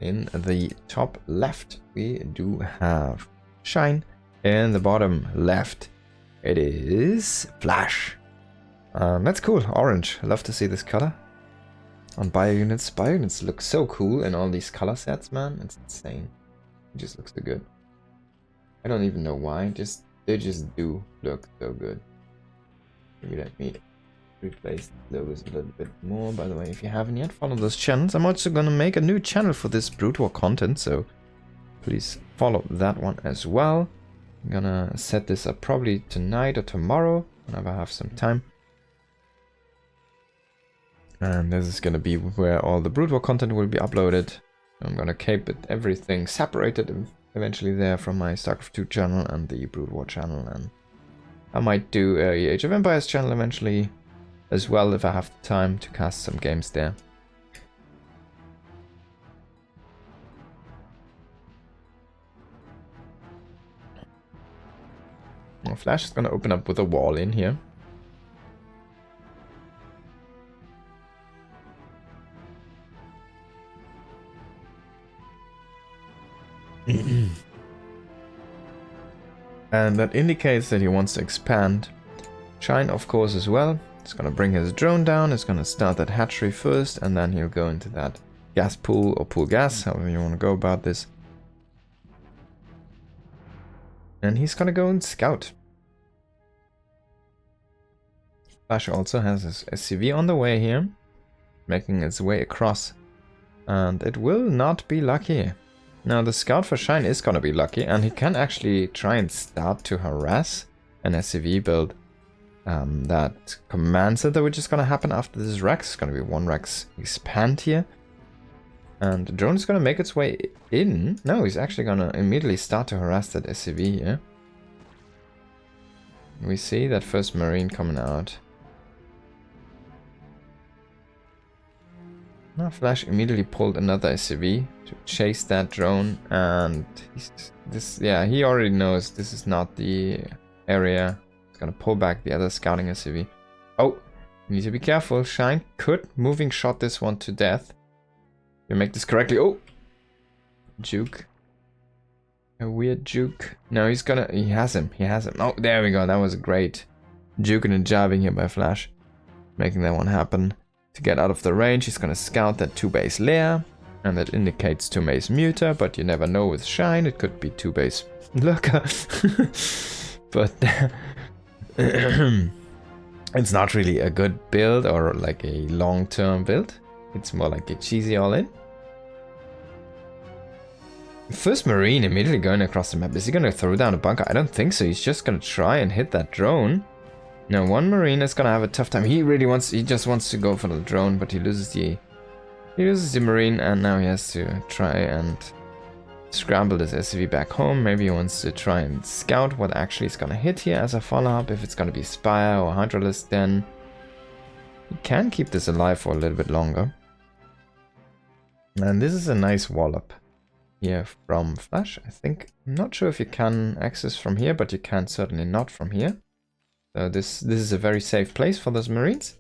in the top left, we do have Shine. In the bottom left, it is Flash. That's cool. Orange. Love to see this color on bio units. Bio units look so cool in all these color sets, man. It's insane. It just looks so good. I don't even know why. They just do look so good. Maybe let me replace those a little bit more. By the way, if you haven't yet, follow those channels. I'm also gonna make a new channel for this Broodwar content, so please follow that one as well. I'm gonna set this up probably tonight or tomorrow, whenever I have some time. And this is gonna be where all the Broodwar content will be uploaded. I'm gonna keep everything separated eventually there from my StarCraft 2 channel and the Broodwar channel, and I might do a Age of Empires channel eventually as well if I have the time to cast some games there. Well, Flash is gonna open up with a wall in here. And that indicates that he wants to expand. Shine, of course, as well. He's gonna bring his drone down. He's gonna start that hatchery first, and then he'll go into that gas pool or pool gas, however you want to go about this. And he's gonna go and scout. Flash also has his SCV on the way here, making its way across. And it will not be lucky. Now the scout for Shine is gonna be lucky, and he can actually try and start to harass an SCV build. That command center, which is gonna happen after this Rex. It's gonna be one Rex expand here. And the drone is gonna make its way in. No, he's actually gonna immediately start to harass that SCV here. We see that first Marine coming out. Now Flash immediately pulled another SCV to chase that drone, and he already knows this is not the area. He's gonna pull back the other scouting SCV. Oh, you need to be careful. Shine could moving shot this one to death. You make this correctly. Oh, juke. A weird juke. No, he has him. Oh, there we go. That was great juking and jabbing here by Flash, making that one happen. To get out of the range, he's gonna scout that 2-base lair, and that indicates 2-base muter, but you never know with Shine. It could be 2-base lurker. But it's not really a good build or like a long-term build. It's more like a cheesy all-in. First Marine immediately going across the map. Is he gonna throw down a bunker? I don't think so. He's just gonna try and hit that drone. Now one Marine is gonna have a tough time. He just wants to go for the drone, but he loses the Marine, and now he has to try and scramble this SCV back home. Maybe he wants to try and scout what actually is gonna hit here as a follow-up. If it's gonna be Spire or Hydralisk, then he can keep this alive for a little bit longer. And this is a nice wallop here from Flash. I'm not sure if you can access from here, but you can certainly not from here. So this is a very safe place for those Marines.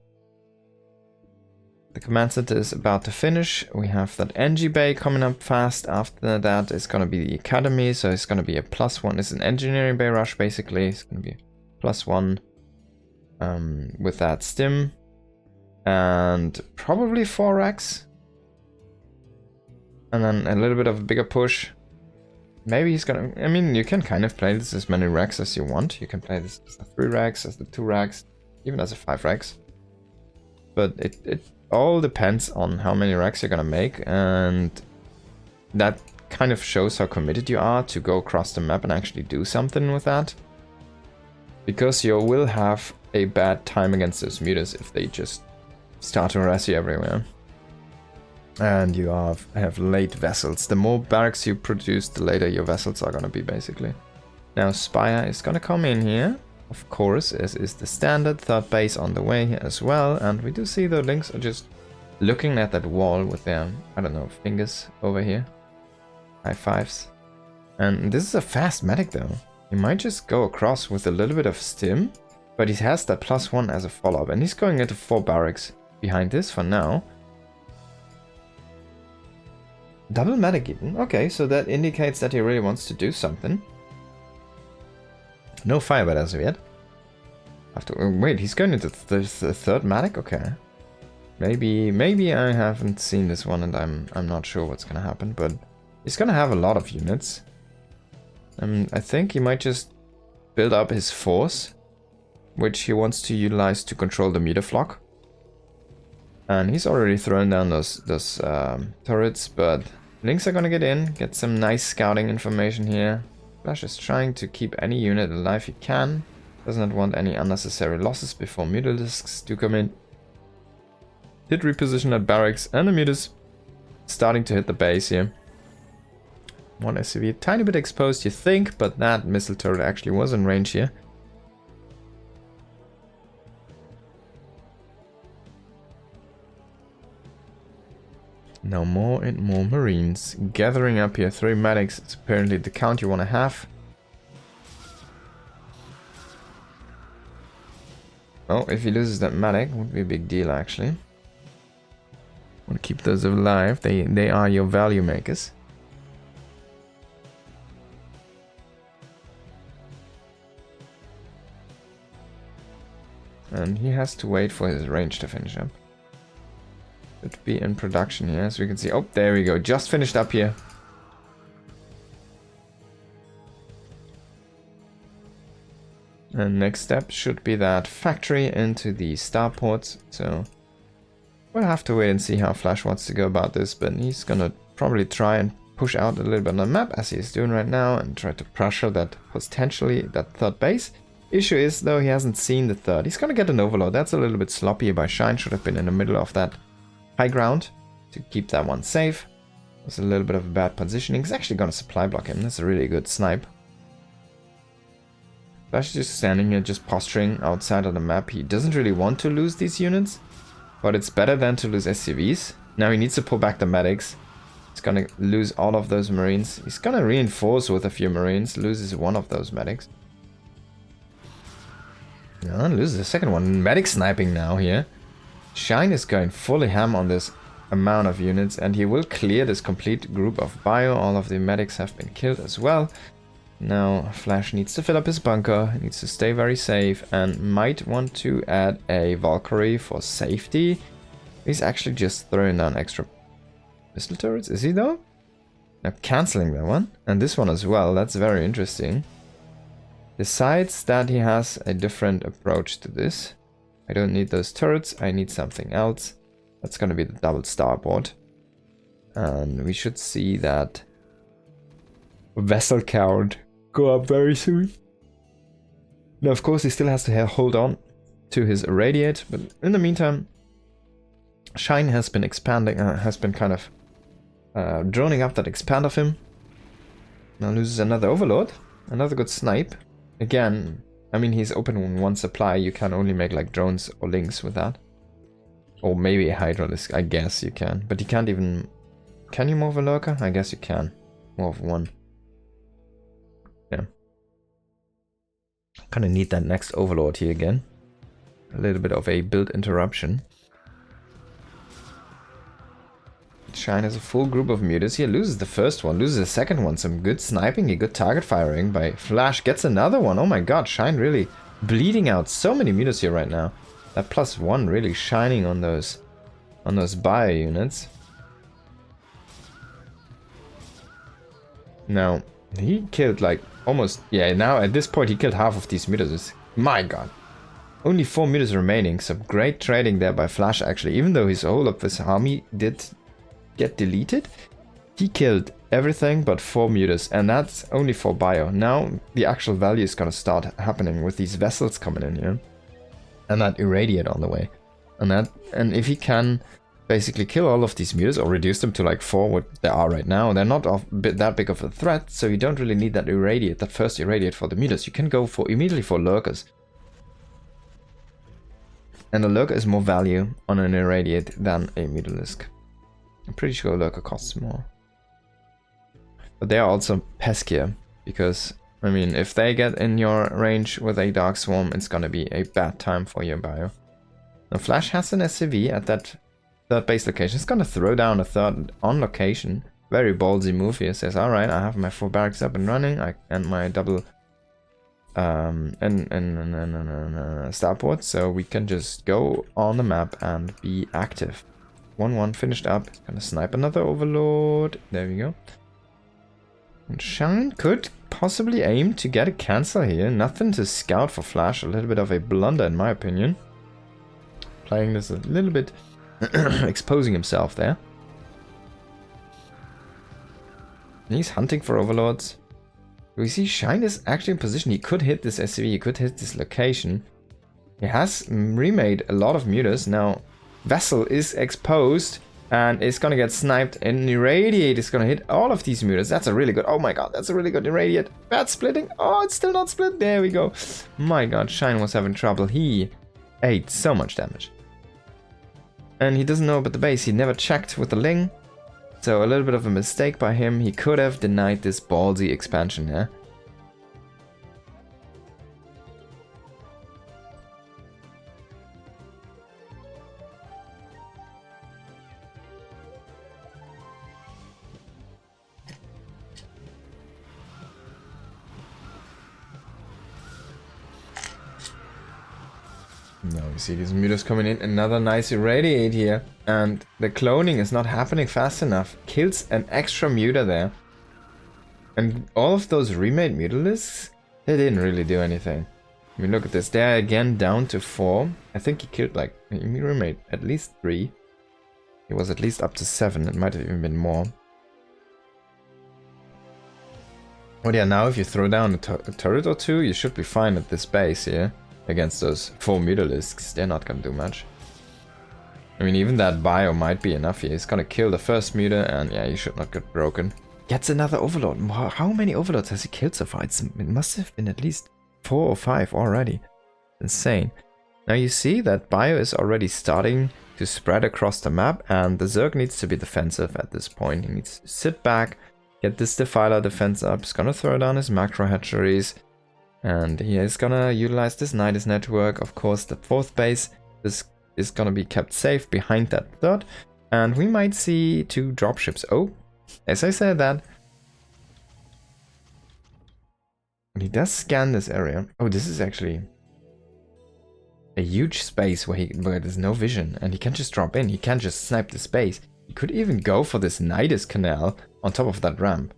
The command center is about to finish. We have that NG bay coming up fast. After that is going to be the academy, so it's going to be a +1. It's an engineering bay rush basically. It's going to be +1 with that stim. And probably 4 racks. And then a little bit of a bigger push. Maybe he's gonna... I mean, you can kind of play this as many racks as you want. You can play this as the 3 racks, as the 2 racks, even as a 5 racks. But it all depends on how many racks you're gonna make, and that kind of shows how committed you are to go across the map and actually do something with that. Because you will have a bad time against those mutas if they just start to harass you everywhere. And you have late vessels. The more barracks you produce, the later your vessels are gonna be, basically. Now Spire is gonna come in here, of course, as is the standard. 3rd base on the way here as well. And we do see the Lynx are just looking at that wall with their, I don't know, fingers over here. High fives. And this is a fast medic though. He might just go across with a little bit of stim, but he has that +1 as a follow-up. And he's going into 4 barracks behind this for now. Double medic even. Okay, so that indicates that he really wants to do something. No firebite as of yet. Wait, he's going into the third medic? Okay. Maybe I haven't seen this one and I'm not sure what's gonna happen, but he's gonna have a lot of units. I think he might just build up his force, which he wants to utilize to control the meter flock. And he's already thrown down those turrets, but Lynx are gonna get in, get some nice scouting information here. Flash is trying to keep any unit alive he can. Does not want any unnecessary losses before mutalisks do come in. Did reposition at barracks, and the mutas starting to hit the base here. One SCV, a tiny bit exposed you think, but that missile turret actually was in range here. Now more and more marines gathering up here. 3 medics, it's apparently the count you want to have. Oh, if he loses that medic, would be a big deal actually. Want to keep those alive, they are your value makers. And he has to wait for his range to finish up. Should be in production here, as we can see. Oh, there we go, just finished up here. And next step should be that factory into the starports. So we'll have to wait and see how Flash wants to go about this, but he's gonna probably try and push out a little bit on the map as he's doing right now and try to pressure that potentially that third base. Issue is though he hasn't seen the third. He's gonna get an overload. That's a little bit sloppy by Shine. Should have been in the middle of that high ground to keep that one safe. It was a little bit of a bad positioning. He's actually gonna supply block him. That's a really good snipe. Flash is just standing here, just posturing outside of the map. He doesn't really want to lose these units, but it's better than to lose SCVs. Now he needs to pull back the medics. He's gonna lose all of those marines. He's gonna reinforce with a few marines, loses one of those medics. Yeah, loses the second one. Medic sniping now here. Shine is going fully ham on this amount of units, and he will clear this complete group of bio. All of the medics have been killed as well. Now Flash needs to fill up his bunker, he needs to stay very safe, and might want to add a Valkyrie for safety. He's actually just throwing down extra missile turrets, is he though? Now cancelling that one, and this one as well. That's very interesting. Decides that he has a different approach to this. I don't need those turrets, I need something else. That's going to be the double starboard. And we should see that vessel count go up very soon. Now of course he still has to hold on to his irradiate, but in the meantime Shine has been expanding, has been kind of droning up that expand of him. Now loses another overlord, another good snipe. Again, I mean he's open one supply, you can only make like drones or links with that. Or maybe a hydralisk, I guess you can. But you can't even... Can you move a lurker? I guess you can. More of one. Yeah. Kind of need that next overlord here again. A little bit of a build interruption. Shine has a full group of mutas here. Loses the first one, loses the second one. Some good sniping, a good target firing by Flash. Gets another one. Oh my god, Shine really bleeding out so many mutas here right now. That +1 really shining on those bio units. Now, he killed like almost, yeah, now at this point he killed half of these mutas. My god. Only 4 mutas remaining, so great trading there by Flash actually. Even though his whole of his army did get deleted, he killed everything but 4 mutas, and that's only for bio. Now the actual value is gonna start happening with these vessels coming in here. And that irradiate on the way. And if he can basically kill all of these mutas or reduce them to like 4 what they are right now, they're not that big of a threat, so you don't really need that irradiate, that first irradiate for the mutas. You can go immediately for lurkers. And a lurker is more value on an irradiate than a mutalisk. I'm pretty sure a lurker costs more. But they are also peskier, because I mean, if they get in your range with a Dark Swarm, it's gonna be a bad time for your bio. Now Flash has an SCV at that third base location. It's gonna throw down a third on location. very ballsy move here. Says, alright, I have my 4 barracks up and running, and my double starport, so we can just go on the map and be active. 1-1 finished up. Gonna snipe another overlord. There we go. And Shine could possibly aim to get a cancel here. Nothing to scout for Flash. A little bit of a blunder in my opinion. Playing this a little bit, exposing himself there. He's hunting for overlords. We see Shine is actually in position. He could hit this SCV, he could hit this location. He has remade a lot of mutas. Now, Vessel is exposed and is gonna get sniped, and Irradiate is gonna hit all of these mutas. That's a really good, oh my god, that's a really good Irradiate. Bad splitting, oh, it's still not split, there we go. My god, Shine was having trouble. He ate so much damage. And he doesn't know about the base, he never checked with the Ling. So a little bit of a mistake by him. He could have denied this ballsy expansion here. Now we see these mutas coming in. Another nice Irradiate here. And the cloning is not happening fast enough. Kills an extra muta there. And all of those remade mutalisks, they didn't really do anything. I mean, look at this. They're again down to 4. I think he killed like, he remade at least 3. He was at least up to 7. It might have even been more. But yeah, now if you throw down a turret or 2, you should be fine at this base here. Against those 4 mutalisks, they're not gonna do much. I mean, even that bio might be enough here. He's gonna kill the first muta, and yeah, he should not get broken. Gets another overlord. How many overlords has he killed so far? It must have been at least 4 or 5 already. Insane. Now you see that bio is already starting to spread across the map, and the Zerg needs to be defensive at this point. He needs to sit back, get this Defiler defense up. He's gonna throw down his macro hatcheries. And he is gonna utilize this Nidus network. Of course, the 4th base is gonna be kept safe behind that 3rd. And we might see 2 dropships. Oh, as I said that. And he does scan this area. Oh, this is actually a huge space where there's no vision. And he can just drop in. He can just snipe the space. He could even go for this Nidus canal on top of that ramp.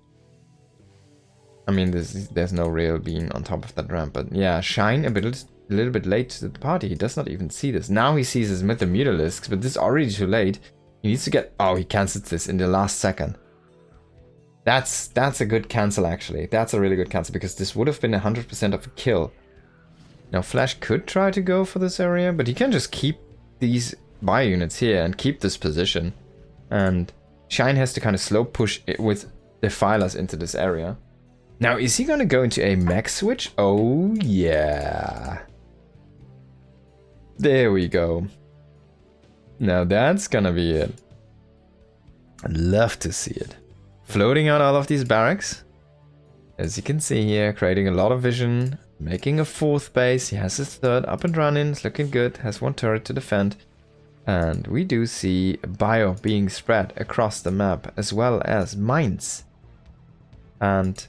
I mean, there's no real being on top of that ramp, but yeah, Shine a little bit late to the party. He does not even see this. Now he sees his Myth Mutalisks, but this is already too late. He needs to get... Oh, he cancels this in the last second. That's a good cancel, actually. That's a really good cancel, because this would have been 100% of a kill. Now, Flash could try to go for this area, but he can just keep these bio units here and keep this position. And Shine has to kind of slow push it with Defilers into this area. Now, is he gonna go into a mech switch? Oh, yeah. There we go. Now that's gonna be it. I'd love to see it. Floating out all of these barracks. As you can see here, creating a lot of vision. Making a 4th base. He has his 3rd up and running. It's looking good. Has 1 turret to defend. And we do see bio being spread across the map, as well as mines. And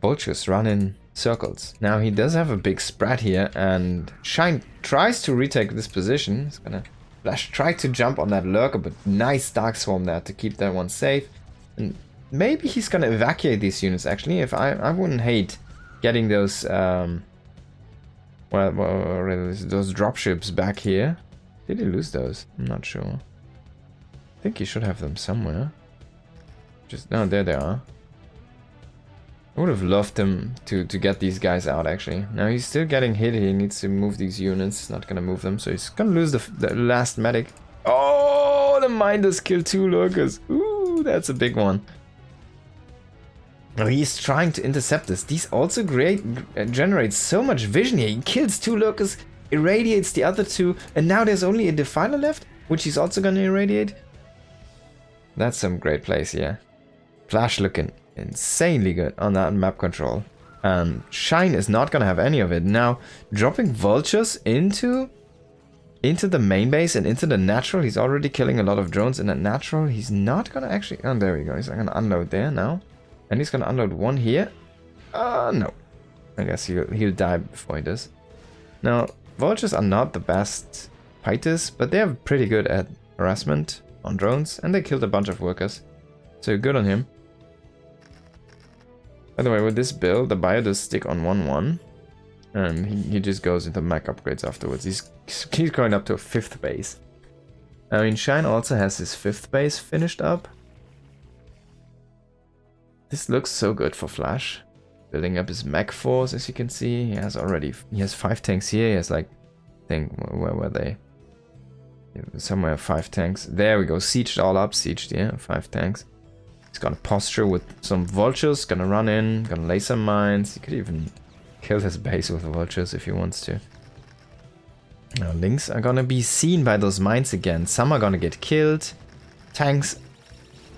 vultures run in circles. Now he does have a big spread here, and Shine tries to retake this position. He's gonna Flash try to jump on that lurker, but nice Dark Swarm there to keep that one safe. And maybe he's gonna evacuate these units actually. If I wouldn't hate getting those those dropships back here. Did he lose those? I'm not sure. I think he should have them somewhere. Just no, there they are. I would have loved him to get these guys out, actually. Now he's still getting hit. He needs to move these units. He's not going to move them, so he's going to lose the last medic. Oh, the mine does kill 2 lurkers. Ooh, that's a big one. Now he's trying to intercept this. These also generate so much vision here. He kills 2 lurkers, irradiates the other 2, and now there's only a Defiler left, which he's also going to irradiate. That's some great plays here. Flash looking insanely good on that map control. And Shine is not gonna have any of it. Now, dropping vultures into into the main base and into the natural. He's already killing a lot of drones in that natural. He's not gonna actually... Oh, there we go. He's gonna unload there now. And he's gonna unload one here. No. I guess he'll die before he does. Now, vultures are not the best fighters, but they're pretty good at harassment on drones. And they killed a bunch of workers. So good on him. By the way, with this build, the bio does stick on 1-1. And he just goes into mech upgrades afterwards. He's going up to a 5th base. I mean, Shine also has his 5th base finished up. This looks so good for Flash. Building up his mech force, as you can see. He has 5 tanks here. He has like, I think, where were they? Somewhere 5 tanks. There we go, sieged all up, sieged, yeah, 5 tanks. He's gonna posture with some vultures, gonna run in, gonna lay some mines. He could even kill his base with the vultures if he wants to. Now links are gonna be seen by those mines again. Some are gonna get killed. Tanks,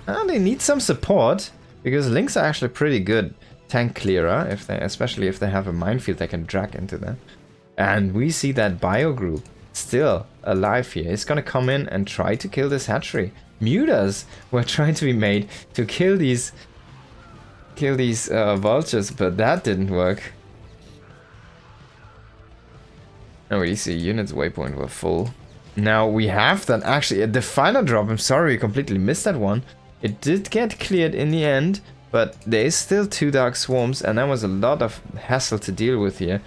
they need some support because links are actually pretty good tank clearer, especially if they have a minefield they can drag into them. And we see that bio group still alive here. It's gonna come in and try to kill this hatchery. Mutas were trying to be made to kill these vultures, but that didn't work. Oh, you see, units waypoint were full. Now we have that actually the final drop. I'm sorry, we completely missed that one. It did get cleared in the end, but there is still 2 dark swarms, and that was a lot of hassle to deal with here.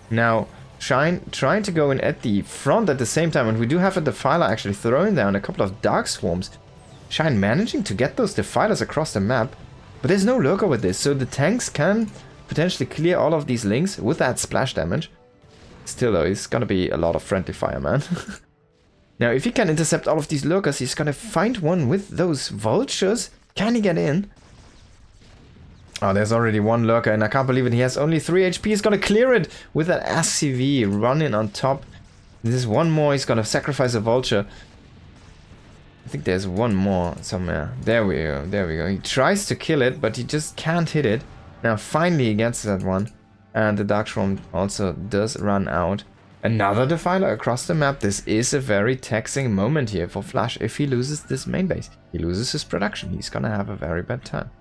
Now, Shine trying to go in at the front at the same time, and we do have a defiler actually throwing down a couple of dark swarms. Shine managing to get those defilers across the map, but there's no lurker with this, so the tanks can potentially clear all of these links with that splash damage. Still though, it's gonna be a lot of friendly fire, man. Now, if he can intercept all of these lurkers, he's gonna find one with those vultures. Can he get in? Oh, there's already one lurker, and I can't believe it. He has only 3 HP. He's gonna clear it with that SCV running on top. There's one more. He's gonna sacrifice a vulture. I think there's one more somewhere. There we go. There we go. He tries to kill it, but he just can't hit it. Now, finally, he gets that one. And the Dark Swarm also does run out. Another defiler across the map. This is a very taxing moment here for Flash. If he loses this main base, he loses his production. He's gonna have a very bad time.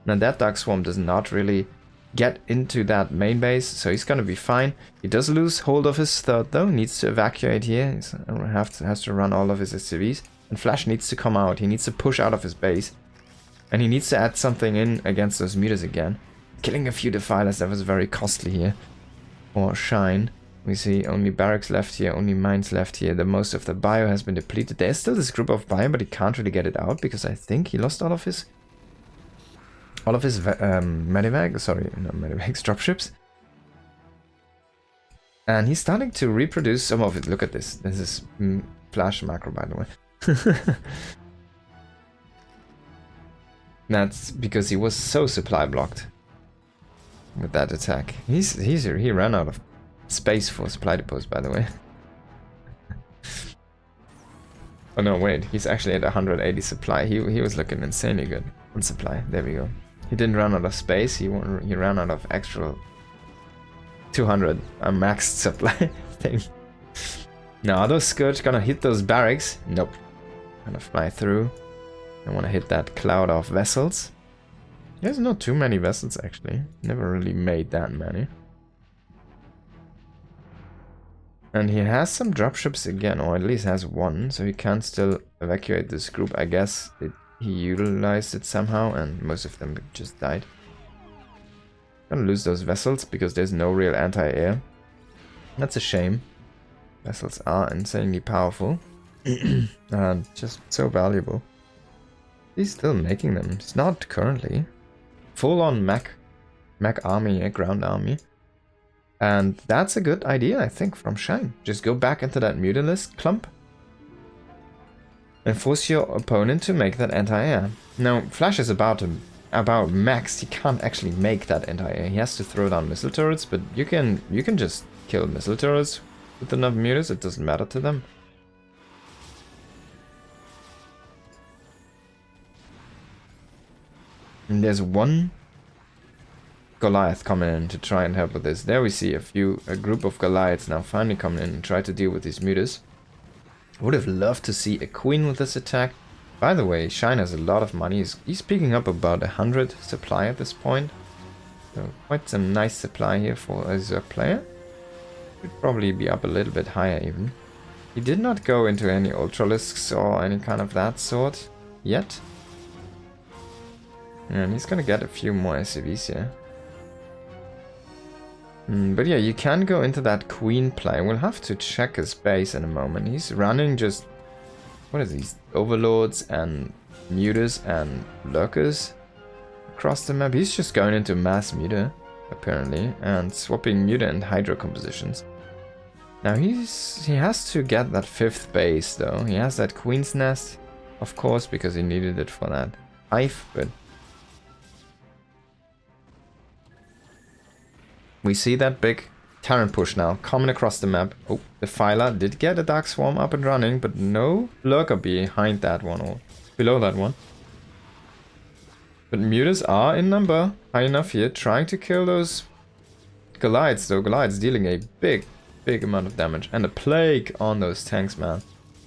Now that Dark Swarm does not really get into that main base, so he's gonna be fine. He does lose hold of his third though, needs to evacuate here. He has to run all of his SCVs. And Flash needs to come out, he needs to push out of his base. And he needs to add something in against those mutas again. Killing a few defilers, that was very costly here. For Shine. We see only barracks left here, only mines left here. The most of the bio has been depleted. There's still this group of bio, but he can't really get it out because I think he lost all of his medivac, sorry, not medivacs, dropships. And he's starting to reproduce some of it. Look at this. This is Flash macro, by the way. That's because he was so supply blocked with that attack. He ran out of space for supply depots, by the way. Oh no, wait, he's actually at 180 supply. He was looking insanely good on supply. There we go. He didn't run out of space. He ran out of extra 200 maxed supply thing. Now are those Scourge gonna hit those barracks? Nope. Gonna fly through. I want to hit that cloud of vessels. There's not too many vessels actually. Never really made that many. And he has some dropships again, or at least has one, so he can still evacuate this group. I guess he utilized it somehow, and most of them just died. Gonna lose those vessels because there's no real anti-air. That's a shame. Vessels are insanely powerful and just so valuable. He's still making them. It's not currently. Full-on mech army, a ground army. And that's a good idea, I think, from Shine. Just go back into that Mutalist clump and force your opponent to make that anti-air. Now, Flash is about max. He can't actually make that anti-air. He has to throw down missile turrets, but you can just kill missile turrets with enough mutas. It doesn't matter to them. And there's one Goliath coming in to try and help with this. There we see a group of Goliaths now finally coming in and try to deal with these mutas. Would have loved to see a queen with this attack. By the way, Shine has a lot of money. He's picking up about 100 supply at this point. So quite some nice supply here for a Zerg player. Could probably be up a little bit higher even. He did not go into any Ultralisks or any kind of that sort yet. And he's gonna get a few more SCVs here. But yeah, you can go into that queen play. We'll have to check his base in a moment. He's running just... what is these? Overlords and Muters and Lurkers across the map. He's just going into mass Muter, apparently, and swapping Muter and Hydra compositions. Now he has to get that 5th base though. He has that Queen's Nest, of course, because he needed it for that hive, but... we see that big Terran push now coming across the map. Oh, the Phyla did get a Dark Swarm up and running, but no Lurker behind that one or below that one. But Muters are in number, high enough here, trying to kill those Goliaths, though. Goliaths dealing a big amount of damage. And a plague on those tanks, man.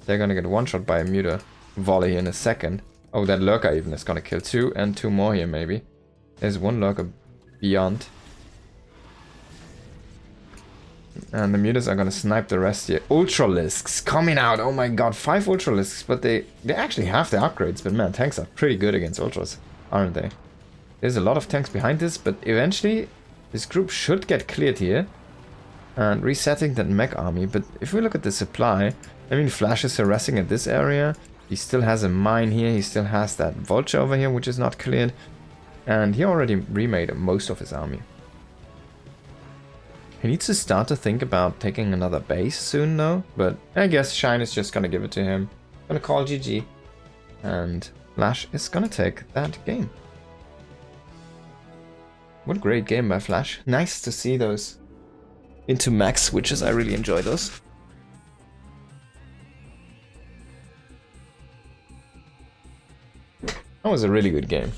They're gonna get one-shot by a Muter volley in a second. Oh, that Lurker even is gonna kill 2 and 2 more here, maybe. There's one Lurker beyond. And the Muters are gonna snipe the rest here. Ultralisks coming out. Oh my god, 5 Ultralisks, but they actually have the upgrades. But man, tanks are pretty good against Ultras, aren't they? There's a lot of tanks behind this, but eventually this group should get cleared here. And resetting that mech army. But if we look at the supply, I mean, Flash is harassing at this area. He still has a mine here. He still has that Vulture over here, which is not cleared. And he already remade most of his army. He needs to start to think about taking another base soon though, but I guess Shine is just gonna give it to him. Gonna call GG, and Flash is gonna take that game. What a great game by Flash. Nice to see those into max switches, I really enjoy those. That was a really good game.